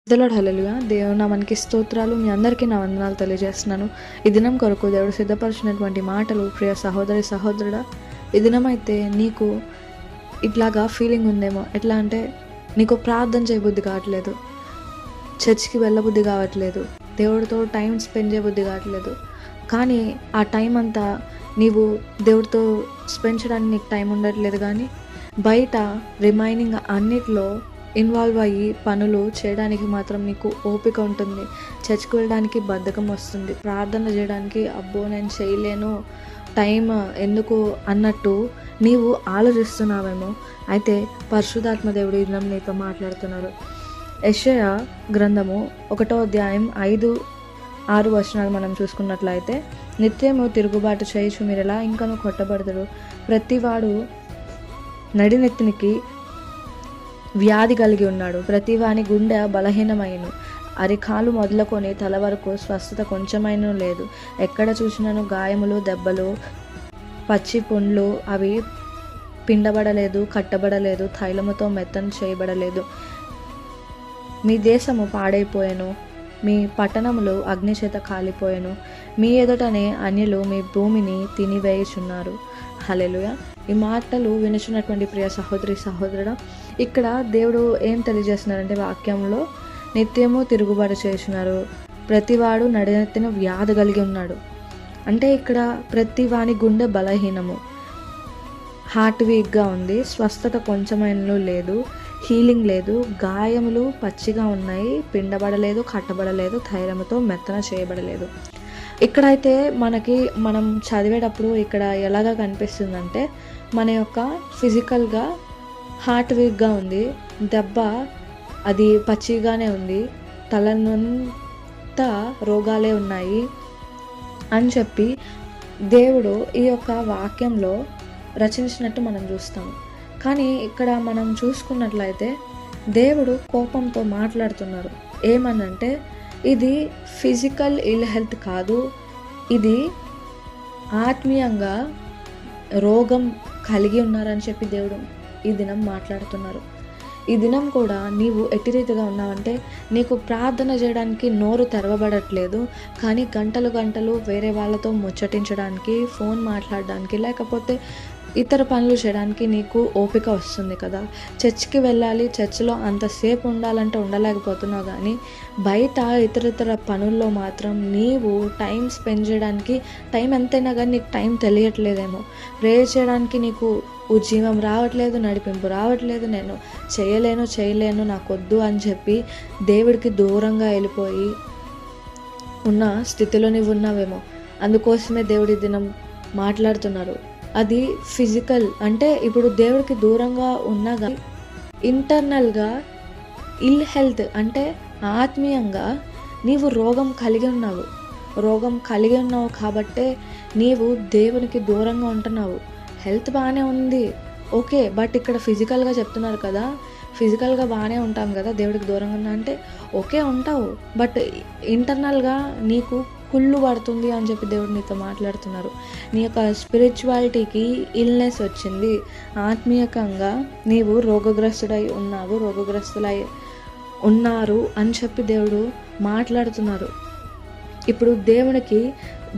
దేవుడు హల్లెలూయా! దేవుని నామానికి స్తోత్రాలు. మీ అందరికీ నా వందనాలు తెలియజేస్తున్నాను. ఈ దినం కొరకు దేవుడు సిద్ధపరిచినటువంటి మాటలు ప్రియ సహోదరి, సహోదరుడా, ఈ దినమైతే నీకు ఇట్లాగా ఫీలింగ్ ఉందేమో. ఎట్లా అంటే నీకు ప్రార్థన చేయబుద్ధి కావట్లేదు, చర్చ్‌కి వెళ్ళబుద్ధి కావట్లేదు, దేవుడితో టైం స్పెండ్ చేయబుద్ధి కావట్లేదు. కానీ ఆ టైం అంతా నీవు దేవుడితో స్పెండ్ చేయడానికి నీకు టైం ఉండట్లేదు. కానీ బయట రిమైనింగ్ అన్నిట్లో ఇన్వాల్వ్ అయ్యి పనులు చేయడానికి మాత్రం నీకు ఓపిక ఉంటుంది. చర్చ్‌కి వెళ్ళడానికి బద్ధకం వస్తుంది. ప్రార్థన చేయడానికి అబ్బో నేను చేయలేను, టైం ఎందుకు అన్నట్టు నీవు ఆలోచిస్తున్నావేమో. అయితే పరిశుద్ధాత్మ దేవుడు ఈ దినం నీతో మాట్లాడుతున్నారు. యెషయా గ్రంథము 1వ అధ్యాయం 5, 6 వచనాలు మనం చూసుకున్నట్లయితే, నిత్యము తిరుగుబాటు చేయుచు మీరెలా ఇంకనూ కొట్టబడదురు. ప్రతివాడు నడినెత్తినికి వ్యాధి కలిగి ఉన్నాడు. ప్రతివాని గుండె బలహీనమైను. అరికాలు మొదలుకొని తల వరకు స్వస్థత కొంచెమైనను లేదు. ఎక్కడ చూసినను గాయములు, దెబ్బలు, పచ్చి పుండ్లు. అవి పిండబడలేదు, కట్టబడలేదు, తైలముతో మెత్తన చేయబడలేదు. మీ దేశము పాడైపోయెను, మీ పట్టణములు అగ్నిచేత కాలిపోయెను. మీ ఎదుటనే అన్యులు మీ భూమిని తినివేయుచున్నారు. హల్లెలూయా! ఈ మాటలు వినుచున్నటువంటి ప్రియ సహోదరి, సహోదరుడా, ఇక్కడ దేవుడు ఏం తెలియజేస్తున్నారంటే వాక్యంలో నిత్యము తిరుగుబాటు చేస్తున్నారు. ప్రతివాడు నడినెత్తిన వ్యాధి కలిగి ఉన్నాడు. అంటే ఇక్కడ ప్రతి వాని గుండె బలహీనము, హార్ట్ వీక్గా ఉంది, స్వస్థత కొంచెమైనను లేదు, హీలింగ్ లేదు, గాయములు పచ్చిగా ఉన్నాయి, పిండబడలేదు, కట్టబడలేదు, ధైర్యంతో మెత్తన చేయబడలేదు. ఇక్కడైతే మనం చదివేటప్పుడు ఇక్కడ ఎలాగా కనిపిస్తుందంటే మన యొక్క ఫిజికల్గా హార్ట్ వీక్గా ఉంది, దెబ్బ అది పచ్చిగానే ఉంది, తలనంతా రోగాలే ఉన్నాయి అని చెప్పి దేవుడు ఈ యొక్క వాక్యంలో రచించినట్టు మనం చూస్తాము. కానీ ఇక్కడ మనం చూసుకున్నట్లయితే దేవుడు కోపంతో మాట్లాడుతున్నారు. ఏమనంటే ఇది ఫిజికల్ ఇల్ హెల్త్ కాదు, ఇది ఆత్మీయంగా రోగం కలిగి ఉన్నారని చెప్పి దేవుడు ఈ దినం మాట్లాడుతున్నారు. ఈ దినం కూడా నీవు ఎట్టి రీతిగా ఉన్నావంటే నీకు ప్రార్థన చేయడానికి నోరు తెరవబడట్లేదు, కానీ గంటలు గంటలు వేరే వాళ్ళతో ముచ్చటించడానికి, ఫోన్ మాట్లాడడానికి, లేకపోతే ఇతర పనులు చేయడానికి నీకు ఓపిక వస్తుంది కదా. చర్చ్కి వెళ్ళాలి, చర్చ్లో అంతసేపు ఉండాలంటే ఉండలేకపోతున్నావు. కానీ బయట ఇతర పనుల్లో మాత్రం నీవు టైం స్పెండ్ చేయడానికి టైం ఎంతైనా కానీ నీకు టైం తెలియట్లేదేమో. ప్రేయర్ చేయడానికి నీకు ఉజ్జీవం రావట్లేదు, నడిపింపు రావట్లేదు. నేను చేయలేను, నాకొద్దు అని చెప్పి దేవుడికి దూరంగా వెళ్ళిపోయి ఉన్న స్థితిలో నీవు ఉన్నావేమో. అందుకోసమే దేవుడి దినం మాట్లాడుతున్నారు. అది ఫిజికల్ అంటే ఇప్పుడు దేవుడికి దూరంగా ఉన్నగా ఇంటర్నల్గా ఇల్ హెల్త్ అంటే ఆత్మీయంగా నీవు రోగం కలిగి ఉన్నావు కాబట్టే నీవు దేవునికి దూరంగా ఉంటున్నావు. హెల్త్ బాగానే ఉంది, ఓకే, బట్ ఇక్కడ ఫిజికల్గా చెప్తున్నారు కదా, ఫిజికల్గా బాగానే ఉంటాం కదా దేవుడికి దూరంగా ఉన్నా అంటే ఓకే ఉంటావు, బట్ ఇంటర్నల్గా నీకు కుళ్ళు పడుతుంది అని చెప్పి దేవుడు నీతో మాట్లాడుతున్నారు. నీ యొక్క స్పిరిచువాలిటీకి ఇల్నెస్ వచ్చింది, ఆత్మీయకంగా నీవు రోగగ్రస్తులై ఉన్నారు అని చెప్పి దేవుడు మాట్లాడుతున్నారు. ఇప్పుడు దేవునికి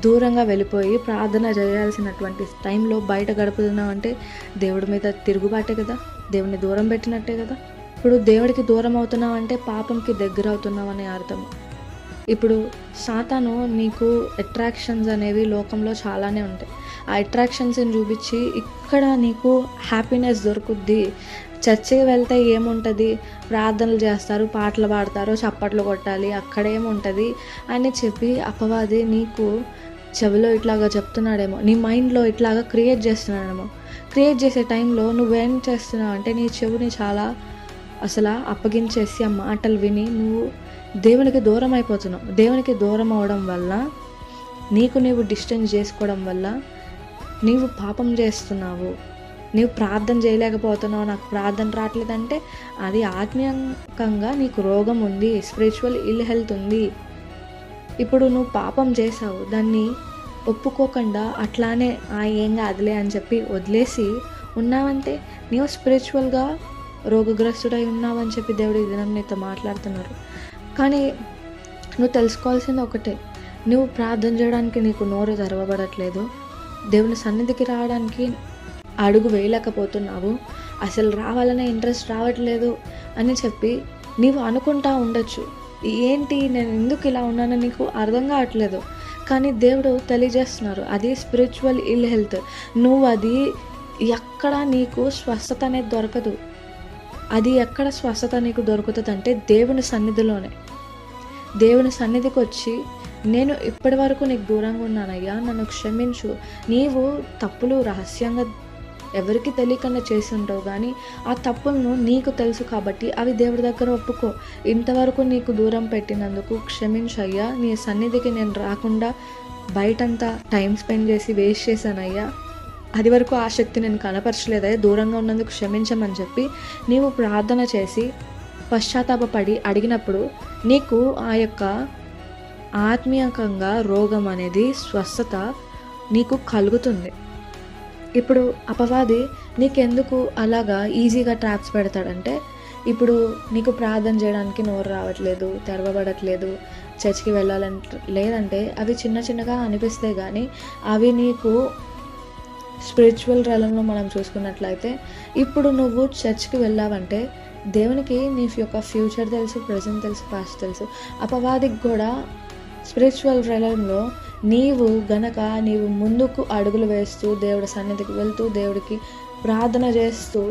దూరంగా వెళ్ళిపోయి ప్రార్థన చేయాల్సినటువంటి టైంలో బయట గడుపుతున్నావు అంటే దేవుడి మీద తిరుగుబాటే కదా, దేవుడిని దూరం పెట్టినట్టే కదా. ఇప్పుడు దేవుడికి దూరం అవుతున్నావు అంటే పాపంకి దగ్గర అవుతున్నావు అనే అర్థం. ఇప్పుడు సాతాను నీకు అట్రాక్షన్స్ అనేవి లోకంలో చాలానే ఉంటాయి. ఆ అట్రాక్షన్స్ని చూపించి ఇక్కడ నీకు హ్యాపీనెస్ దొరుకుద్ది. చర్చికి వెళ్తే ఏముంటుంది, ప్రార్థనలు చేస్తారు, పాటలు పాడతారు, చప్పట్లు కొట్టాలి, అక్కడేముంటుంది అని చెప్పి అపవాది నీకు చెవిలో ఇట్లాగా చెప్తున్నాడేమో, నీ మైండ్లో ఇట్లాగా క్రియేట్ చేస్తున్నాడేమో. క్రియేట్ చేసే టైంలో నువ్వేం చేస్తున్నావు అంటే నీ చెవిని చాలా అసలు అప్పగించేసి ఆ మాటలు విని నువ్వు దేవునికి దూరం అయిపోతున్నావు. దేవునికి దూరం అవడం వల్ల నీవు డిస్టెన్స్ చేసుకోవడం వల్ల నీవు పాపం చేస్తున్నావు. నీవు ప్రార్థన చేయలేకపోతున్నావు, నాకు ప్రార్థన రావట్లేదంటే అది ఆత్మీయంగా నీకు రోగం ఉంది, స్పిరిచువల్ ఇల్ హెల్త్ ఉంది. ఇప్పుడు నువ్వు పాపం చేసావు, దాన్ని ఒప్పుకోకుండా అట్లానే ఏం కాదులే అని చెప్పి వదిలేసి ఉన్నావంటే నీవు స్పిరిచువల్గా రోగగ్రస్తుడై ఉన్నావని చెప్పి దేవుడు ఈ దినం నీతో మాట్లాడుతున్నారు. కానీ నువ్వు తెలుసుకోవాల్సింది ఒకటే, నువ్వు ప్రార్థన చేయడానికి నీకు నోరు తెరవబడట్లేదు, దేవుని సన్నిధికి రావడానికి అడుగు వేయలేకపోతున్నావు, అసలు రావాలనే ఇంట్రెస్ట్ రావట్లేదు అని చెప్పి నీవు అనుకుంటా ఉండొచ్చు. ఏంటి నేను ఎందుకు ఇలా ఉన్నానో నీకు అర్థం కావట్లేదు. కానీ దేవుడు తెలియజేస్తున్నారు, అది స్పిరిచువల్ ఇల్ హెల్త్. నువ్వు అది ఎక్కడ నీకు స్వస్థత అనేది దొరకదు. అది ఎక్కడ స్వస్థత నీకు దొరుకుతుంది అంటే దేవుని సన్నిధిలోనే. దేవుని సన్నిధికి వచ్చి, నేను ఇప్పటి వరకు నీకు దూరంగా ఉన్నానయ్యా, నన్ను క్షమించు, నీవు తప్పులు రహస్యంగా ఎవరికి తెలియకుండా చేసి ఉంటావు, కానీ ఆ తప్పులను నీకు తెలుసు కాబట్టి అవి దేవుడి దగ్గర ఒప్పుకో. ఇంతవరకు నీకు దూరం పెట్టినందుకు క్షమించయ్యా, నీ సన్నిధికి నేను రాకుండా బయటంతా టైం స్పెండ్ చేసి వేస్ట్ చేశానయ్యా, అది వరకు ఆ శక్తి నేను కనపరచలేదయ్యా, దూరంగా ఉన్నందుకు క్షమించమని చెప్పి నీవు ప్రార్థన చేసి పశ్చాత్తాపపడి అడిగినప్పుడు నీకు ఆ యొక్క ఆత్మీయంగా రోగం అనేది స్వస్థత నీకు కలుగుతుంది. ఇప్పుడు అపవాది నీకెందుకు అలాగా ఈజీగా ట్రాప్స్ పెడతాడంటే, ఇప్పుడు నీకు ప్రార్థన చేయడానికి నోరు రావట్లేదు, తెరవబడట్లేదు, చర్చికి వెళ్ళాలంటే లేదంటే అవి చిన్న చిన్నగా అనిపిస్తాయి, కానీ అవి నీకు స్పిరిచువల్ realmలో మనం చూసుకున్నట్లయితే, ఇప్పుడు నువ్వు చర్చ్కి వెళ్ళావంటే దేవునికి నీ యొక్క ఫ్యూచర్ తెలుసు, ప్రజెంట్ తెలుసు, పాస్ట్ తెలుసు. అపవాదికి కూడా స్పిరిచువల్ realmలో నీవు ముందుకు అడుగులు వేస్తూ దేవుడి సన్నిధికి వెళ్తూ దేవుడికి ప్రార్థన చేస్తూ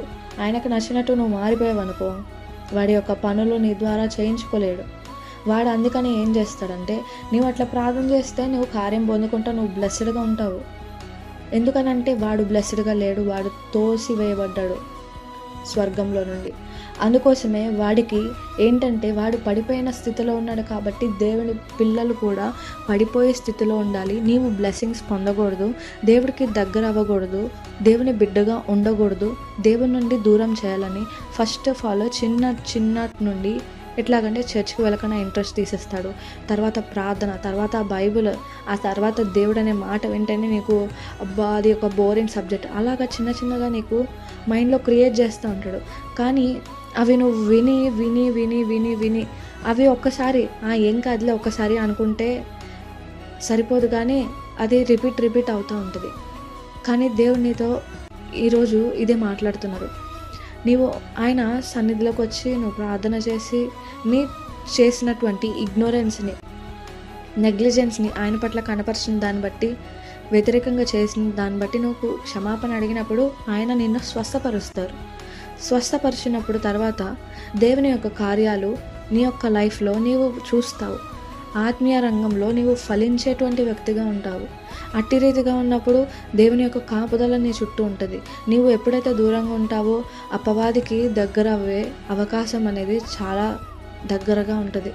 ఆయనకు నచ్చినట్టు నువ్వు మారిపోయావనుకో, వాడి యొక్క పనులు నీ ద్వారా చేయించుకోలేడు. వాడు అందుకని ఏం చేస్తాడంటే, నువ్వు అట్లా ప్రార్థన చేస్తే నువ్వు కార్యం పొందుకుంటా, నువ్వు బ్లెస్డ్గా ఉంటావు. ఎందుకనంటే వాడు బ్లెస్డ్గా లేడు, వాడు తోసివేయబడ్డాడు స్వర్గంలో నుండి. అందుకోసమే వాడికి ఏంటంటే, వాడు పడిపోయిన స్థితిలో ఉన్నాడు కాబట్టి దేవుని పిల్లలు కూడా పడిపోయే స్థితిలో ఉండాలి. నీవు బ్లెస్సింగ్స్ పొందకూడదు, దేవుడికి దగ్గర అవ్వకూడదు, దేవుని బిడ్డగా ఉండకూడదు, దేవుని నుండి దూరం చేయాలని ఫస్ట్ ఆఫ్ ఆల్ చిన్నటి నుండి ఎట్లాగంటే చర్చ్కి వెళ్ళకుండా ఇంట్రెస్ట్ తీసేస్తాడు. తర్వాత ప్రార్థన, తర్వాత బైబిల్, ఆ తర్వాత దేవుడు అనే మాట వెంటనే నీకు అబ్బా అది ఒక బోరింగ్ సబ్జెక్ట్ అలాగా చిన్నగా నీకు మైండ్లో క్రియేట్ చేస్తూ ఉంటాడు. కానీ అవి నువ్వు విని విని విని విని విని అవి ఒక్కసారి ఏం కాదులే ఒక్కసారి అనుకుంటే సరిపోదు, కానీ అది రిపీట్ అవుతూ ఉంటుంది. కానీ దేవుడు నీతో ఈరోజు ఇదే మాట్లాడుతున్నారు. నీవు ఆయన సన్నిధిలోకి వచ్చి నువ్వు ప్రార్థన చేసి నీ చేసినటువంటి ఇగ్నోరెన్స్ని, నెగ్లిజెన్స్ని ఆయన పట్ల కనపరిచిన దాన్ని బట్టి, వ్యతిరేకంగా చేసిన దాన్ని బట్టి నువ్వు క్షమాపణ అడిగినప్పుడు ఆయన నిన్ను స్వస్థపరుస్తారు. స్వస్థపరిచినప్పుడు తర్వాత దేవుని యొక్క కార్యాలు నీ యొక్క లైఫ్లో నీవు చూస్తావు. ఆత్మీయ రంగంలో నీవు ఫలించేటువంటి వ్యక్తిగా ఉంటావు. అట్టి రీతిగా ఉన్నప్పుడు దేవుని యొక్క కాపుదల నీ చుట్టూ ఉంటుంది. నీవు ఎప్పుడైతే దూరంగా ఉంటావో అపవాదికి దగ్గర అవ్వే అవకాశం అనేది చాలా దగ్గరగా ఉంటుంది.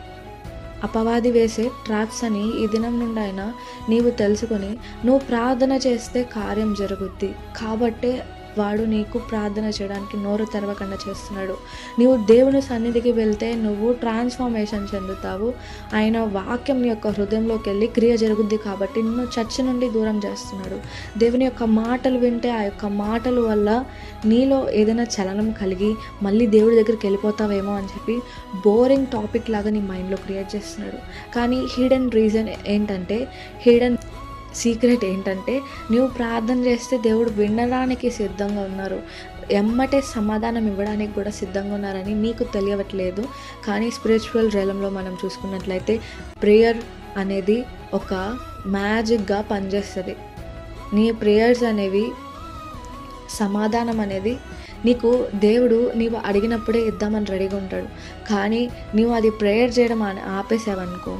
అపవాది వేసే ట్రాప్స్ అని ఈ దినం నుండి అయినా నీవు తెలుసుకొని నువ్వు ప్రార్థన చేస్తే కార్యం జరుగుద్ది. కాబట్టే వాడు నీకు ప్రార్థన చేయడానికి నోరు తెరవకుండా చేస్తున్నాడు. నీవు దేవుని సన్నిధికి వెళ్తే నువ్వు ట్రాన్స్ఫార్మేషన్ చెందుతావు. ఆయన వాక్యం నీ యొక్క హృదయంలోకి వెళ్ళి క్రియ జరుగుద్ది. కాబట్టి నిన్ను చర్చ్ నుండి దూరం చేస్తున్నాడు. దేవుని యొక్క మాటలు వింటే ఆ యొక్క మాటల వల్ల నీలో ఏదైనా చలనం కలిగి మళ్ళీ దేవుడి దగ్గరికి వెళ్ళిపోతావేమో అని చెప్పి బోరింగ్ టాపిక్ లాగా నీ మైండ్లో క్రియేట్ చేస్తున్నాడు. కానీ హిడెన్ రీజన్ ఏంటంటే, సీక్రెట్ ఏంటంటే, నువ్వు ప్రార్థన చేస్తే దేవుడు వినడానికి సిద్ధంగా ఉన్నారు, ఎమ్మటే సమాధానం ఇవ్వడానికి కూడా సిద్ధంగా ఉన్నారని నీకు తెలియట్లేదు. కానీ స్పిరిచువల్ realmలో మనం చూసుకున్నట్లయితే ప్రేయర్ అనేది ఒక మ్యాజిక్గా పనిచేస్తుంది. నీ ప్రేయర్స్ అనేవి, సమాధానం అనేది నీకు దేవుడు నీవు అడిగినప్పుడే ఇద్దామని రెడీగా ఉంటాడు. కానీ నీవు అది ప్రేయర్ చేయడం ఆపేసావనుకో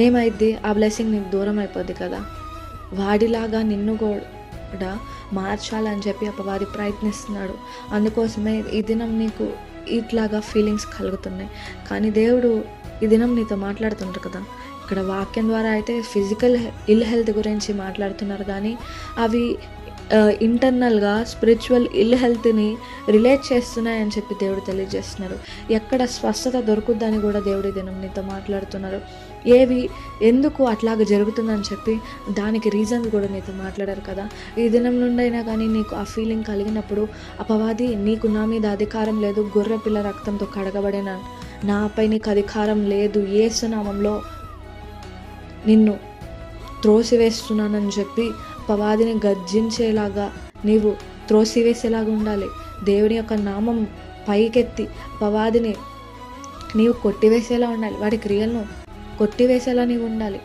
ఏమైద్ది, ఆ బ్లెస్సింగ్ నీకు దూరం అయిపోద్ది కదా. వాడిలాగా నిన్ను కూడా మార్చాలని చెప్పి అపవాది ప్రయత్నిస్తున్నాడు. అందుకోసమే ఈ దినం నీకు ఇట్లాగా ఫీలింగ్స్ కలుగుతున్నాయి. కానీ దేవుడు ఈ దినం నీతో మాట్లాడుతుంటారు కదా. ఇక్కడ వాక్యం ద్వారా అయితే ఫిజికల్ ఇల్ హెల్త్ గురించి మాట్లాడుతున్నారు, కానీ అవి ఇంటర్నల్గా స్పిరిచువల్ ఇల్ హెల్త్ని రిలేట్ చేస్తున్నాయని చెప్పి దేవుడు తెలియజేస్తున్నారు. ఎక్కడ స్వస్థత దొరుకుద్దని కూడా దేవుడి దినం నీతో మాట్లాడుతున్నారు. ఏవి ఎందుకు అట్లాగ జరుగుతుందని చెప్పి దానికి రీజన్స్ కూడా నీతో మాట్లాడారు కదా. ఈ దినం నుండి అయినా కానీ నీకు ఆ ఫీలింగ్ కలిగినప్పుడు, అపవాది నీకు నా మీద అధికారం లేదు, గొర్రె పిల్ల రక్తంతో కడగబడిన నాపై నీకు అధికారం లేదు, యేసు నామంలో నిన్ను త్రోసివేస్తున్నానని చెప్పి అపవాదిని గర్జించేలాగా నీవు త్రోసివేసేలాగా ఉండాలి. దేవుని యొక్క నామం పైకెత్తి అపవాదిని నీవు కొట్టివేసేలా ఉండాలి. వాడి క్రియలను కొట్టివేసేలా నీవు ఉండాలి.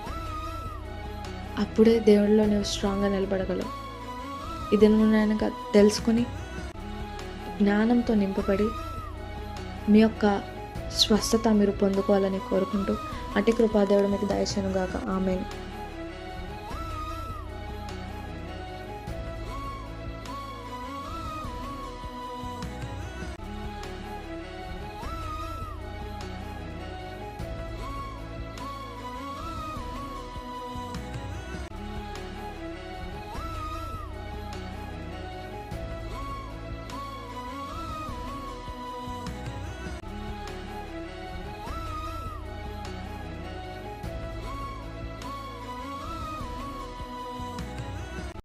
అప్పుడే దేవుడిలో నీవు స్ట్రాంగ్గా నిలబడగలవు. ఇది నేను తెలుసుకుని జ్ఞానంతో నింపబడి మీ యొక్క స్వస్థత మీరు పొందుకోవాలని కోరుకుంటూ అట్టి కృపాదేవుడు మీకు దయచేయును గాక. ఆమేన్.